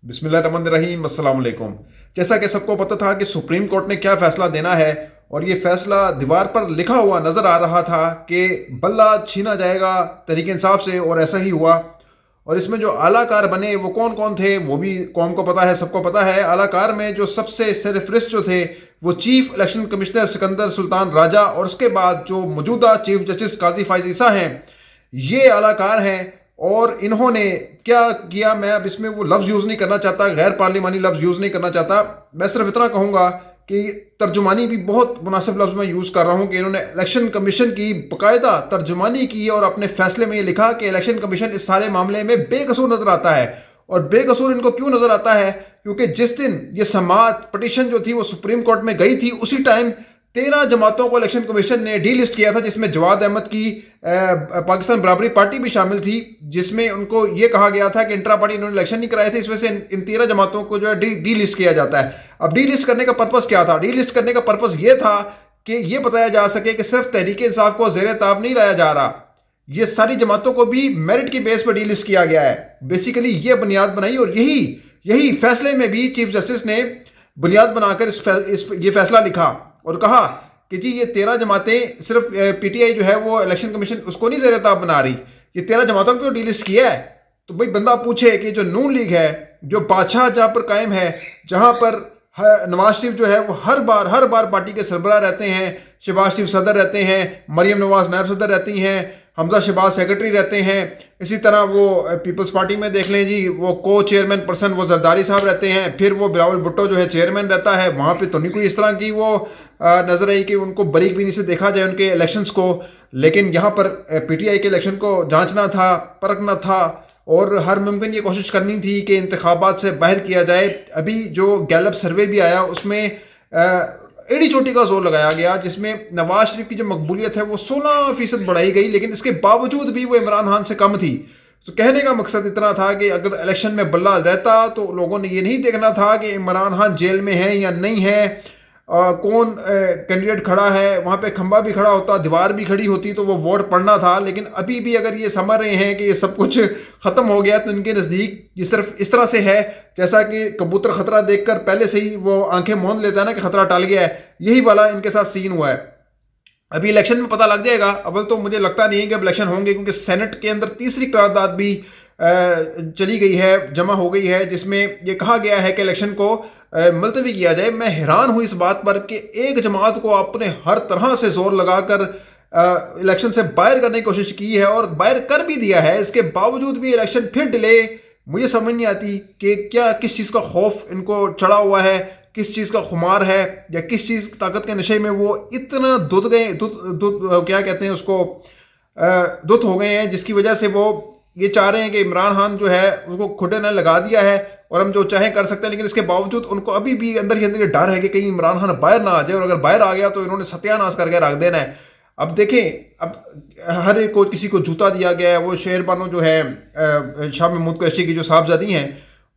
بسم اللہ الرحمن الرحیم، السلام علیکم۔ جیسا کہ سب کو پتہ تھا کہ سپریم کورٹ نے کیا فیصلہ دینا ہے، اور یہ فیصلہ دیوار پر لکھا ہوا نظر آ رہا تھا کہ بلہ چھینا جائے گا تحریک انصاف سے، اور ایسا ہی ہوا۔ اور اس میں جو اعلیٰ کار بنے وہ کون کون تھے وہ بھی قوم کو پتہ ہے، سب کو پتہ ہے۔ اعلیٰ کار میں جو سب سے سرفہرست جو تھے وہ چیف الیکشن کمشنر سکندر سلطان راجہ، اور اس کے بعد جو موجودہ چیف جسٹس قاضی فائز عیسیٰ ہیں، یہ اعلیٰ کار ہیں۔ اور انہوں نے کیا کیا، میں اب اس میں وہ لفظ یوز نہیں کرنا چاہتا، غیر پارلیمانی لفظ یوز نہیں کرنا چاہتا، میں صرف اتنا کہوں گا کہ ترجمانی بھی بہت مناسب لفظ میں یوز کر رہا ہوں کہ انہوں نے الیکشن کمیشن کی باقاعدہ ترجمانی کی، اور اپنے فیصلے میں یہ لکھا کہ الیکشن کمیشن اس سارے معاملے میں بے قصور نظر آتا ہے۔ اور بے قصور ان کو کیوں نظر آتا ہے؟ کیونکہ جس دن یہ سماعت پٹیشن جو تھی وہ سپریم کورٹ میں گئی تھی، اسی ٹائم 13 جماعتوں کو الیکشن کمیشن نے ڈی لسٹ کیا تھا، جس میں جواد احمد کی پاکستان برابری پارٹی بھی شامل تھی، جس میں ان کو یہ کہا گیا تھا کہ انٹرا پارٹی انہوں نے الیکشن نہیں کرائے تھے، اس وجہ سے ان 13 جماعتوں کو جو ہے ڈی لسٹ کیا جاتا ہے۔ اب ڈی لسٹ کرنے کا پرپس کیا تھا؟ ڈی لسٹ کرنے کا پرپس یہ تھا کہ یہ بتایا جا سکے کہ صرف تحریک انصاف کو زیر تاب نہیں لایا جا رہا، یہ ساری جماعتوں کو بھی میرٹ کی بیس پر ڈی لسٹ کیا گیا ہے۔ بیسیکلی یہ بنیاد بنائی، اور یہی فیصلے میں بھی چیف جسٹس نے بنیاد بنا کر یہ فیصلہ لکھا اور کہا کہ جی یہ 13 جماعتیں، صرف پی ٹی آئی جو ہے وہ الیکشن کمیشن اس کو نہیں زیر تاب بنا رہی، یہ 13 جماعتوں کو ڈی لسٹ کیا ہے۔ تو بھائی بندہ پوچھے کہ جو نون لیگ ہے، جو بادشاہ جہاں پر قائم ہے، جہاں پر نواز شریف جو ہے وہ ہر بار پارٹی کے سربراہ رہتے ہیں، شہباز شریف صدر رہتے ہیں، مریم نواز نائب صدر رہتی ہیں، حمزہ شہباز سیکرٹری رہتے ہیں، اسی طرح وہ پیپلز پارٹی میں دیکھ لیں جی، وہ کو چیئرمین پرسن وہ زرداری صاحب رہتے ہیں، پھر وہ بلاول بھٹو جو ہے چیئرمین رہتا ہے، وہاں پہ تو نہیں کوئی اس طرح کی وہ نظر آئی کہ ان کو بریک بینی سے دیکھا جائے ان کے الیکشنز کو۔ لیکن یہاں پر پی ٹی آئی کے الیکشن کو جانچنا تھا، پرکھنا تھا، اور ہر ممکن یہ کوشش کرنی تھی کہ انتخابات سے باہر کیا جائے۔ ابھی جو گیلپ سروے بھی آیا اس میں ایڑی چوٹی کا زور لگایا گیا، جس میں نواز شریف کی جو مقبولیت ہے وہ 16% بڑھائی گئی، لیکن اس کے باوجود بھی وہ عمران خان سے کم تھی۔ تو کہنے کا مقصد اتنا تھا کہ اگر الیکشن میں بلہ رہتا تو لوگوں نے یہ نہیں دیکھنا تھا کہ عمران خان جیل میں ہے یا نہیں ہے، کون کینڈیڈیٹ کھڑا ہے، وہاں پہ کھمبا بھی کھڑا ہوتا، دیوار بھی کھڑی ہوتی تو وہ ووٹ پڑنا تھا۔ لیکن ابھی بھی اگر یہ سمجھ رہے ہیں کہ یہ سب کچھ ختم ہو گیا، تو ان کے نزدیک یہ صرف اس طرح سے ہے جیسا کہ کبوتر خطرہ دیکھ کر پہلے سے ہی وہ آنکھیں موند لیتا ہے نا کہ خطرہ ٹل گیا ہے، یہی والا ان کے ساتھ سین ہوا ہے۔ ابھی الیکشن میں پتہ لگ جائے گا، اول تو مجھے لگتا نہیں ہے کہ اب الیکشن ہوں گے، کیونکہ سینٹ کے اندر تیسری قرارداد بھی چلی گئی ہے، جمع ہو گئی ہے، جس میں یہ کہا گیا ہے کہ الیکشن کو ملتوی کیا جائے۔ میں حیران ہوں اس بات پر کہ ایک جماعت کو آپ نے ہر طرح سے زور لگا کر الیکشن سے باہر کرنے کی کوشش کی ہے، اور باہر کر بھی دیا ہے، اس کے باوجود بھی الیکشن پھر ڈیلے۔ مجھے سمجھ نہیں آتی کہ کس چیز کا خوف ان کو چڑھا ہوا ہے، کس چیز کا خمار ہے، یا کس چیز طاقت کے نشے میں وہ اتنا دھت گئے، کیا کہتے ہیں اس کو، دھت ہو گئے ہیں، جس کی وجہ سے وہ یہ چاہ رہے ہیں کہ عمران خان جو ہے اس کو کھڈے نہ لگا دیا ہے اور ہم جو چاہیں کر سکتے ہیں۔ لیکن اس کے باوجود ان کو ابھی بھی اندر ہی اندر یہ ڈر ہے کہ کہیں عمران خان باہر نہ آ جائے، اور اگر باہر آ گیا تو انہوں نے ستیہ ناش کر کے رکھ دینا ہے۔ اب دیکھیں، اب ہر ایک کو کسی کو جوتا دیا گیا ہے۔ وہ شیر بانو جو ہے شاہ محمود قریشی کی جو صاحبزادی ہیں،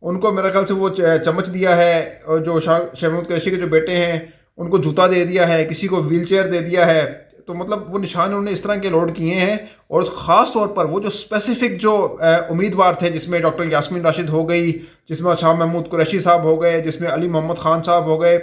ان کو میرے خیال سے وہ چمچ دیا ہے، اور جو شاہ محمود قریشی کے جو بیٹے ہیں ان کو جوتا دے دیا ہے، کسی کو ویل چیئر دے دیا ہے۔ تو مطلب وہ نشان انہوں نے اس طرح کے لوڈ کیے ہیں، اور خاص طور پر وہ جو اسپیسیفک جو امیدوار تھے، جس میں ڈاکٹر یاسمین راشد ہو گئی، جس میں شاہ محمود قریشی صاحب ہو گئے، جس میں علی محمد خان صاحب ہو گئے،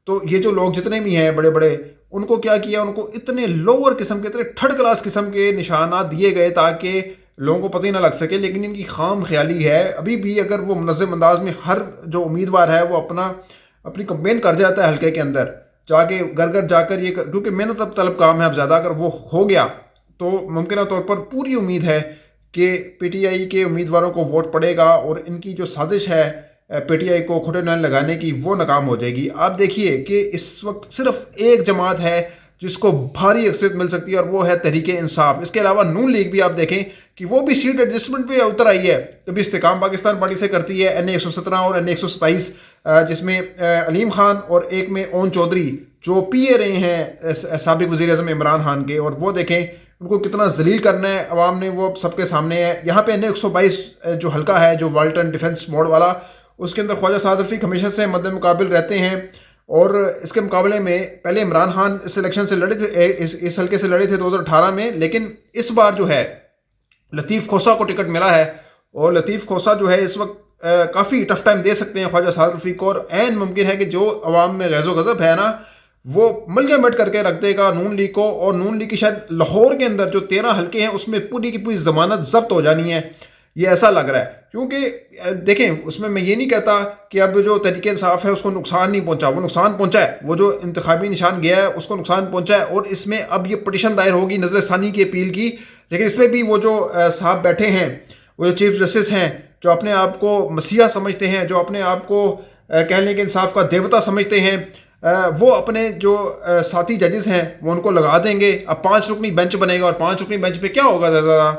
تو یہ جو لوگ جتنے بھی ہیں بڑے بڑے، ان کو کیا کیا، ان کو اتنے لوور قسم کے، اتنے تھرڈ کلاس قسم کے نشانات دیے گئے تاکہ لوگوں کو پتہ ہی نہ لگ سکے۔ لیکن ان کی خام خیالی ہے، ابھی بھی اگر وہ منظم انداز میں ہر جو امیدوار ہے وہ اپنی کمپین کر جاتا ہے حلقے کے اندر جا کے، گھر جا کر، یہ کیونکہ محنت اب طلب کام ہے، اب زیادہ اگر وہ ہو گیا تو ممکنہ طور پر پوری امید ہے کہ پی ٹی آئی کے امیدواروں کو ووٹ پڑے گا، اور ان کی جو سازش ہے پی ٹی آئی کو کھٹے نعل لگانے کی، وہ ناکام ہو جائے گی۔ آپ دیکھیے کہ اس وقت صرف ایک جماعت ہے جس کو بھاری اکثریت مل سکتی ہے، اور وہ ہے تحریک انصاف۔ اس کے علاوہ نون لیگ بھی آپ دیکھیں کہ وہ بھی سیٹ ایڈجسٹمنٹ پہ اتر آئی ہے، کبھی استحکام پاکستان پارٹی سے کرتی ہے این اے 117 اور این اے 127، جس میں علیم خان، اور ایک میں اون چودھری جو پی اے رہے ہیں سابق وزیر اعظم عمران خان کے، اور وہ دیکھیں ان کو کتنا ذلیل کرنا ہے عوام نے، وہ سب کے سامنے ہے۔ یہاں پہ این اے 122 جو حلقہ ہے، جو والٹن ڈیفنس موڈ والا، اس کے اندر خواجہ سعد رفیق ہمیشہ سے مد مقابل رہتے ہیں، اور اس کے مقابلے میں پہلے عمران خان اس الیکشن سے لڑے تھے، اس حلقے سے لڑے تھے 2018 میں، لیکن اس بار جو ہے لطیف کھوسہ کو ٹکٹ ملا ہے، اور لطیف کھوسہ جو ہے اس وقت کافی ٹف ٹائم دے سکتے ہیں خواجہ سعد رفیق کو، اور عین ممکن ہے کہ جو عوام میں غیظ و غضب ہے نا وہ ملگے مٹ کر کے رکھ دے گا نون لیگ کو، اور نون لیگ کی شاید لاہور کے اندر جو 13 حلقے ہیں اس میں پوری کی پوری ضمانت ضبط ہو جانی ہے، یہ ایسا لگ رہا ہے۔ کیونکہ دیکھیں اس میں یہ نہیں کہتا کہ اب جو تحریک انصاف ہے اس کو نقصان نہیں پہنچا، وہ نقصان پہنچا ہے، وہ جو انتخابی نشان گیا ہے اس کو نقصان پہنچا ہے، اور اس میں اب یہ پٹیشن دائر ہوگی نظر ثانی کی اپیل کی، لیکن اس میں بھی وہ جو صاحب بیٹھے ہیں، وہ جو چیف جسٹس ہیں، جو اپنے آپ کو مسیحا سمجھتے ہیں، جو اپنے آپ کو کہہ لیں کہ انصاف کا دیوتا سمجھتے ہیں، وہ اپنے جو ساتھی ججز ہیں وہ ان کو لگا دیں گے۔ اب 5 رکنی بینچ بنے گا، اور 5 رکنی بینچ پہ کیا ہوگا، ذرا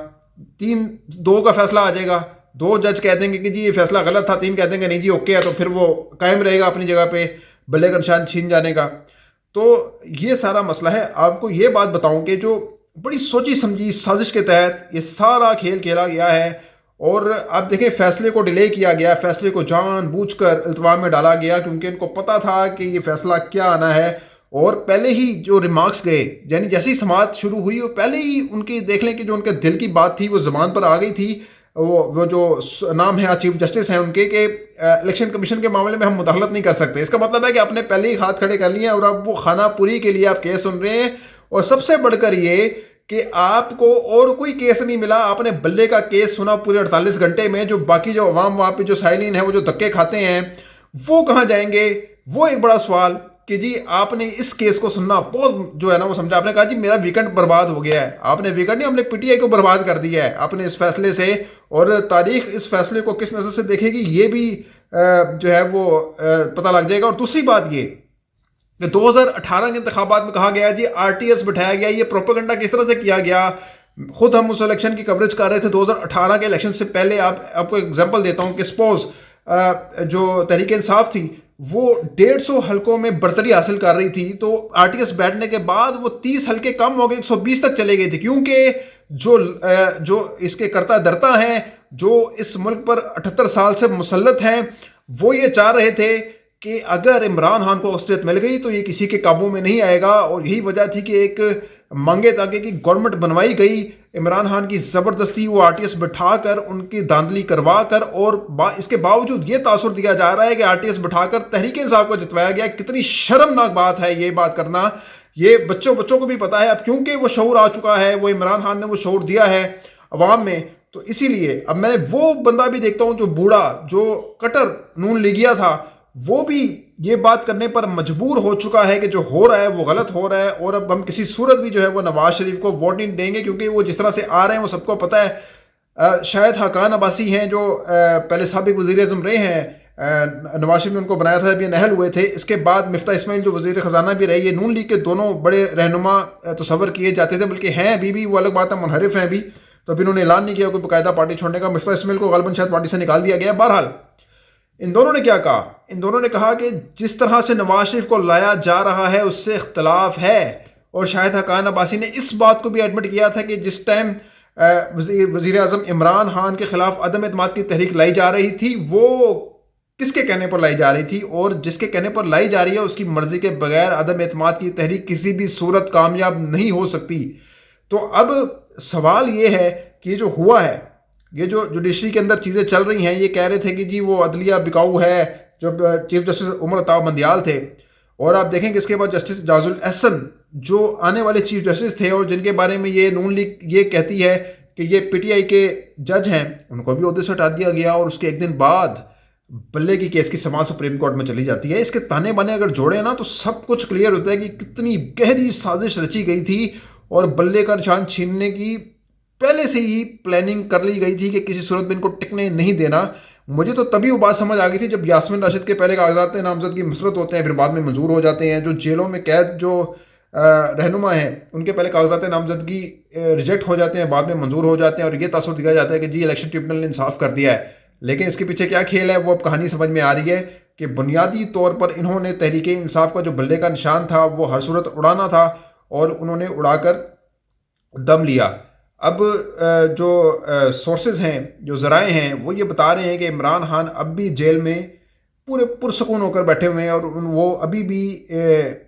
3-2 کا فیصلہ آ جائے گا، 2 جج کہہ دیں گے کہ جی یہ فیصلہ غلط تھا، 3 کہہ دیں گے نہیں جی اوکے ہے، تو پھر وہ قائم رہے گا اپنی جگہ پہ بلے کا نشان چھین جانے کا۔ تو یہ سارا مسئلہ ہے۔ آپ کو یہ بات بتاؤں کہ جو بڑی سوچی سمجھی سازش کے تحت یہ سارا کھیل کھیلا گیا ہے، اور آپ دیکھیں فیصلے کو ڈیلے کیا گیا، فیصلے کو جان بوجھ کر التوا میں ڈالا گیا، کیونکہ ان کو پتہ تھا کہ یہ فیصلہ کیا آنا ہے، اور پہلے ہی جو ریمارکس گئے، یعنی جیسی سماعت شروع ہوئی وہ پہلے ہی ان کی دیکھ لیں کہ جو ان کے دل کی بات تھی وہ زبان پر آ گئی تھی۔ وہ جو نام ہے چیف جسٹس ہیں ان کے کہ الیکشن کمیشن کے معاملے میں ہم مداخلت نہیں کر سکتے، اس کا مطلب ہے کہ آپ نے پہلے ہی ہاتھ کھڑے کر لیے ہیں، اور اب وہ خانہ پوری کے لیے آپ کیس سن رہے ہیں، اور سب سے بڑھ کر یہ کہ آپ کو اور کوئی کیس نہیں ملا، آپ نے بلے کا کیس سنا پورے 48 گھنٹے میں، جو باقی جو عوام وہاں پہ جو سائلین ہیں وہ جو دھکے کھاتے ہیں وہ کہاں جائیں گے؟ وہ ایک بڑا سوال کہ جی آپ نے اس کیس کو سننا بہت جو ہے نا وہ سمجھا، آپ نے کہا جی میرا ویکنڈ برباد ہو گیا ہے، آپ نے ویکنڈ نہیں، ہم نے پی ٹی آئی کو برباد کر دیا ہے آپ نے اس فیصلے سے، اور تاریخ اس فیصلے کو کس نظر سے دیکھے گی یہ بھی جو ہے وہ پتہ لگ جائے گا۔ اور دوسری بات یہ کہ 2018 کے انتخابات میں کہا گیا جی آر ٹی ایس بٹھایا گیا، یہ پروپیگنڈا کس طرح سے کیا گیا، خود ہم اس الیکشن کی کوریج کر رہے تھے 2018 کے الیکشن سے پہلے۔ آپ کو ایگزامپل دیتا ہوں کہ سپوز جو تحریک انصاف تھی وہ 150 حلقوں میں برتری حاصل کر رہی تھی، تو آر ٹی ایس بیٹھنے کے بعد وہ 30 حلقے کم ہو گئے، 120 تک چلے گئے تھے، کیونکہ جو اس کے کرتا درتا ہیں، جو اس ملک پر 78 سال سے مسلط ہیں، وہ یہ چاہ رہے تھے کہ اگر عمران خان کو اکثریت مل گئی تو یہ کسی کے قابو میں نہیں آئے گا، اور یہی وجہ تھی کہ ایک مانگے تاکہ کی گورنمنٹ بنوائی گئی عمران خان کی زبردستی، وہ آر ٹی ایس بٹھا کر ان کی دھاندلی کروا کر، اور اس کے باوجود یہ تاثر دیا جا رہا ہے کہ آر ٹی ایس بٹھا کر تحریک انصاف کو جتوایا گیا۔ کتنی شرمناک بات ہے یہ بات کرنا، یہ بچوں کو بھی پتا ہے اب، کیونکہ وہ شعور آ چکا ہے، وہ عمران خان نے وہ شعور دیا ہے عوام میں، تو اسی لیے اب میں وہ بندہ بھی دیکھتا ہوں جو بوڑھا جو کٹر نون لیگیا تھا، وہ بھی یہ بات کرنے پر مجبور ہو چکا ہے کہ جو ہو رہا ہے وہ غلط ہو رہا ہے، اور اب ہم کسی صورت بھی جو ہے وہ نواز شریف کو ووٹ نہیں دیں گے، کیونکہ وہ جس طرح سے آ رہے ہیں وہ سب کو پتہ ہے۔ شاید حقان عباسی ہیں جو پہلے سابق وزیر اعظم رہے ہیں، نواز شریف نے ان کو بنایا تھا جب یہ نہل ہوئے تھے، اس کے بعد مفتاح اسماعیل جو وزیر خزانہ بھی رہے، یہ نون لیگ کے دونوں بڑے رہنما تصور کیے جاتے تھے، بلکہ ہیں ابھی بھی، وہ الگ بات ہے منحرف ہیں ابھی، تو ابھی انہوں نے اعلان نہیں کیا کوئی باقاعدہ پارٹی چھوڑنے کا، مفتاح اسماعیل کو غالباً شاید پارٹی سے نکال دیا گیا۔ بہرحال ان دونوں نے کیا کہا، ان دونوں نے کہا کہ جس طرح سے نواز شریف کو لایا جا رہا ہے اس سے اختلاف ہے، اور شاہد حقان عباسی نے اس بات کو بھی ایڈمٹ کیا تھا کہ جس ٹائم وزیر اعظم عمران خان کے خلاف عدم اعتماد کی تحریک لائی جا رہی تھی وہ کس کے کہنے پر لائی جا رہی تھی، اور جس کے کہنے پر لائی جا رہی ہے اس کی مرضی کے بغیر عدم اعتماد کی تحریک کسی بھی صورت کامیاب نہیں ہو سکتی۔ تو اب سوال یہ ہے کہ یہ جو ہوا ہے، یہ جو جوڈیشری کے اندر چیزیں چل رہی ہیں، یہ کہہ رہے تھے کہ جی وہ عدلیہ بکاؤ ہے جب چیف جسٹس عمر عطا بندیال تھے، اور آپ دیکھیں کہ اس کے بعد جسٹس جاز الاحسن جو آنے والے چیف جسٹس تھے، اور جن کے بارے میں یہ نون لیگ یہ کہتی ہے کہ یہ پی ٹی آئی کے جج ہیں، ان کو بھی عہدے سے ہٹا دیا گیا، اور اس کے ایک دن بعد بلے کی کیس کی سماعت سپریم کورٹ میں چلی جاتی ہے۔ اس کے تانے بانے اگر جوڑے نا تو سب کچھ کلیئر ہوتا ہے کہ کتنی گہری سازش رچی گئی تھی، اور بلے کا نشان چھیننے کی پہلے سے ہی پلاننگ کر لی گئی تھی کہ کسی صورت میں ان کو ٹکنے نہیں دینا۔ مجھے تو تبھی وہ بات سمجھ آ گئی تھی جب یاسمین راشد کے پہلے کاغذات نامزدگی مسرت ہوتے ہیں، پھر بعد میں منظور ہو جاتے ہیں، جو جیلوں میں قید جو رہنما ہیں ان کے پہلے کاغذات نامزدگی ریجیکٹ ہو جاتے ہیں، بعد میں منظور ہو جاتے ہیں، اور یہ تاثر دیا جاتا ہے کہ جی الیکشن ٹریبونل نے انصاف کر دیا ہے، لیکن اس کے پیچھے کیا کھیل ہے وہ اب کہانی سمجھ میں آ رہی ہے کہ بنیادی طور پر انہوں نے تحریک انصاف کا جو بلے کا نشان تھا وہ ہر صورت اڑانا تھا، اور انہوں نے اڑا کر دم لیا۔ اب جو سورسز ہیں، جو ذرائع ہیں، وہ یہ بتا رہے ہیں کہ عمران خان اب بھی جیل میں پورے پرسکون ہو کر بیٹھے ہوئے ہیں، اور وہ ابھی بھی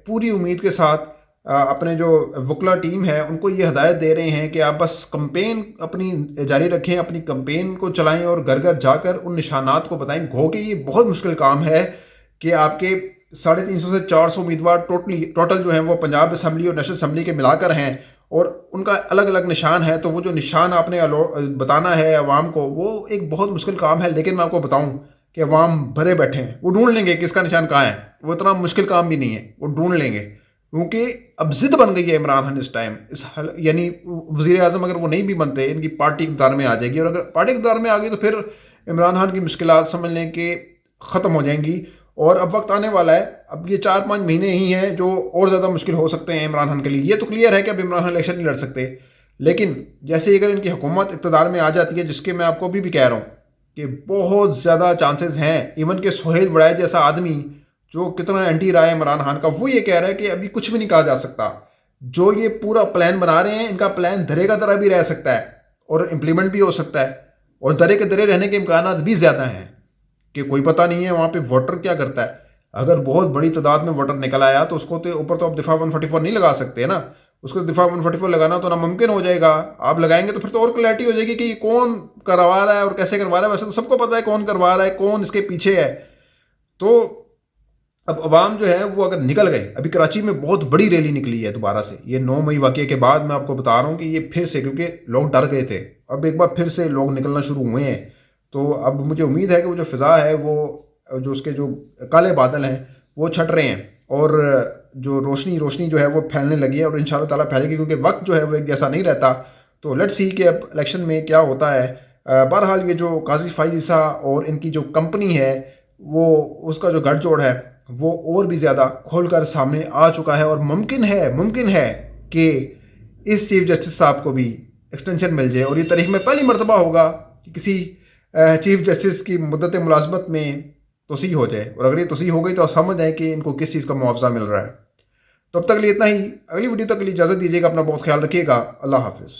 پوری امید کے ساتھ اپنے جو وکلا ٹیم ہے ان کو یہ ہدایت دے رہے ہیں کہ آپ بس کمپین اپنی جاری رکھیں، اپنی کمپین کو چلائیں اور گھر گھر جا کر ان نشانات کو بتائیں. گو کہ یہ بہت مشکل کام ہے کہ آپ کے 350 سے 400 امیدوار ٹوٹل جو ہیں وہ پنجاب اسمبلی اور نیشنل اسمبلی کے ملا کر ہیں، اور ان کا الگ الگ نشان ہے. تو وہ جو نشان آپ نے بتانا ہے عوام کو، وہ ایک بہت مشکل کام ہے. لیکن میں آپ کو بتاؤں کہ عوام بھرے بیٹھے ہیں، وہ ڈھونڈ لیں گے کس کا نشان کہاں ہے. وہ اتنا مشکل کام بھی نہیں ہے، وہ ڈھونڈ لیں گے. کیونکہ اب ضد بن گئی ہے عمران خان اس ٹائم. یعنی وزیر اعظم اگر وہ نہیں بھی بنتے، ان کی پارٹی اقتدار میں آ جائے گی، اور اگر پارٹی اقتدار میں آ گئی تو پھر عمران خان کی مشکلات سمجھ لیں کہ ختم ہو جائیں گی. اور اب وقت آنے والا ہے، اب یہ 4-5 مہینے ہی ہیں جو اور زیادہ مشکل ہو سکتے ہیں عمران خان کے لیے. یہ تو کلیئر ہے کہ اب عمران خان الیکشن نہیں لڑ سکتے، لیکن جیسے اگر ان کی حکومت اقتدار میں آ جاتی ہے، جس کے میں آپ کو بھی کہہ رہا ہوں کہ بہت زیادہ چانسز ہیں. ایون کہ سہیل وڑائے جیسا آدمی جو کتنا اینٹی رہا ہے عمران خان کا، وہ یہ کہہ رہا ہے کہ ابھی کچھ بھی نہیں کہا جا سکتا. جو یہ پورا پلان بنا رہے ہیں، ان کا پلان دھرے کا درا بھی رہ سکتا ہے اور امپلیمنٹ بھی ہو سکتا ہے، اور درے کے درے رہنے کے امکانات بھی زیادہ ہیں کہ کوئی پتہ نہیں ہے وہاں پہ ووٹر کیا کرتا ہے. اگر بہت بڑی تعداد میں ووٹر نکل آیا تو اس کو تو اوپر تو آپ دفاع 144 نہیں لگا سکتے نا. اس کو دفاع 144 لگانا تو ناممکن ہو جائے گا. آپ لگائیں گے تو پھر تو اور کلیئرٹی ہو جائے گی کہ یہ کون کروا رہا ہے اور کیسے کروا رہا ہے. ویسے تو سب کو پتہ ہے کون کروا رہا ہے، کون اس کے پیچھے ہے. تو اب عوام جو ہے وہ اگر نکل گئے، ابھی کراچی میں بہت بڑی ریلی نکلی ہے دوبارہ سے، یہ 9 مئی واقعے کے بعد میں آپ کو بتا رہا ہوں کہ یہ پھر سے، کیونکہ لوگ ڈر گئے تھے، اب ایک بار پھر سے لوگ نکلنا شروع ہوئے ہیں. تو اب مجھے امید ہے کہ وہ جو فضا ہے، وہ جو اس کے جو کالے بادل ہیں وہ چھٹ رہے ہیں، اور جو روشنی جو ہے وہ پھیلنے لگی ہے، اور ان شاء اللہ تعالیٰ پھیلے گی، کیونکہ وقت جو ہے وہ ایک جیسا نہیں رہتا. تو لیٹس سی کہ اب الیکشن میں کیا ہوتا ہے. بہرحال یہ جو قاضی فائز عیسیٰ اور ان کی جو کمپنی ہے، وہ اس کا جو گھڑ جوڑ ہے وہ اور بھی زیادہ کھول کر سامنے آ چکا ہے. اور ممکن ہے کہ اس چیف جسٹس صاحب کو بھی ایکسٹینشن مل جائے، اور یہ تاریخ میں پہلی مرتبہ ہوگا کہ کسی چیف جسٹس کی مدت ملازمت میں توسیع ہو جائے. اور اگر یہ توسیع ہو گئی تو سمجھ آئے کہ ان کو کس چیز کا معاوضہ مل رہا ہے. تو اب تک لیے اتنا ہی. اگلی ویڈیو تک کے لیے اجازت دیجیے گا. اپنا بہت خیال رکھیے گا. اللہ حافظ.